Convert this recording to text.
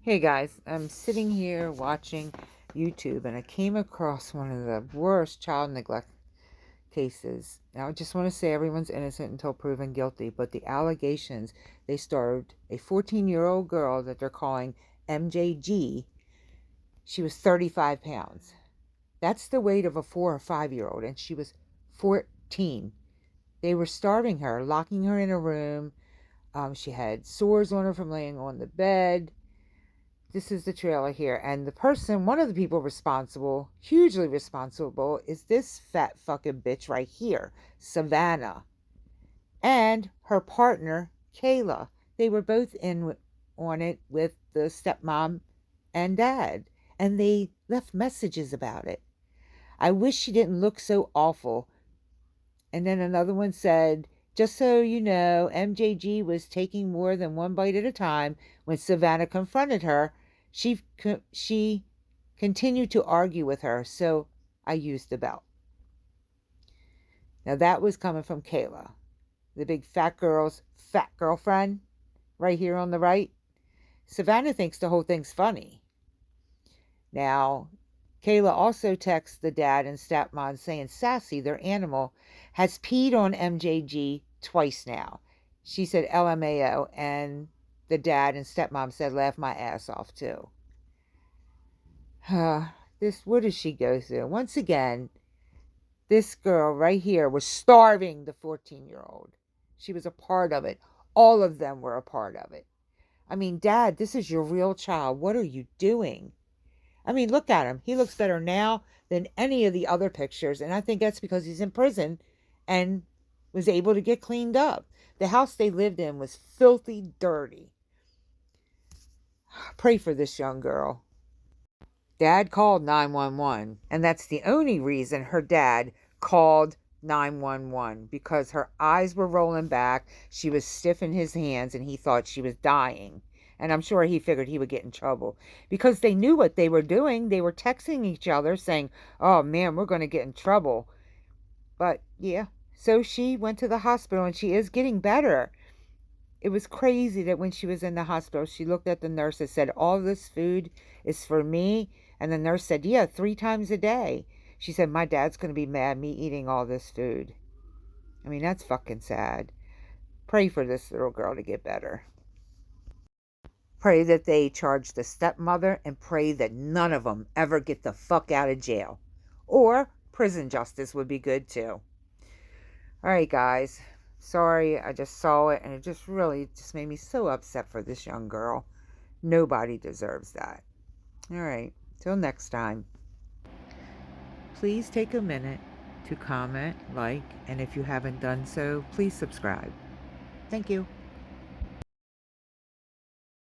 Hey guys, I'm sitting here watching YouTube and I came across one of the worst child neglect cases. Now, I just want to say everyone's innocent until proven guilty, but the allegations, they started a 14-year-old girl that they're calling MJG. She was 35 pounds. That's the weight of a 4 or 5-year-old, and she was 14. They were starving her, locking her in a room. She had sores on her from laying on the bed. This is the trailer here. And the person, one of the people responsible, hugely responsible, is this fat fucking bitch right here, Savannah. And her partner, Kayla. They were both in on it with the stepmom and dad. And they left messages about it. I wish she didn't look so awful. And then another one said, just so you know, MJG was taking more than one bite at a time. When Savannah confronted her, she continued to argue with her, so I used the belt. Now that was coming from Kayla, the big fat girl's fat girlfriend, right here on the right. Savannah thinks the whole thing's funny. Now, Kayla also texts the dad and stepmom saying Sassy, their animal, has peed on MJG twice now. She said LMAO, and the dad and stepmom said laugh my ass off too. What does she go through? Once again, this girl right here was starving the 14-year-old. She was a part of it. All of them were a part of it. I mean, Dad, this is your real child. What are you doing? I mean, look at him. He looks better now than any of the other pictures. And I think that's because he's in prison and was able to get cleaned up. The house they lived in was filthy dirty. Pray for this young girl. Dad called 911, and that's the only reason her dad called 911, because her eyes were rolling back, she was stiff in his hands, and he thought she was dying. And I'm sure he figured he would get in trouble because they knew what they were doing. They were texting each other saying, oh man, we're going to get in trouble. But yeah, so she went to the hospital and she is getting better. It was crazy that when she was in the hospital, she looked at the nurse and said, all this food is for me. And the nurse said, yeah, 3 times a day. She said, my dad's going to be mad me eating all this food. I mean, that's fucking sad. Pray for this little girl to get better. Pray that they charge the stepmother, and pray that none of them ever get the fuck out of jail. Or prison justice would be good too. All right, guys. Sorry, I just saw it and it just really just made me so upset for this young girl. Nobody deserves that. All right, till next time. Please take a minute to comment, like, and if you haven't done so, please subscribe. Thank you.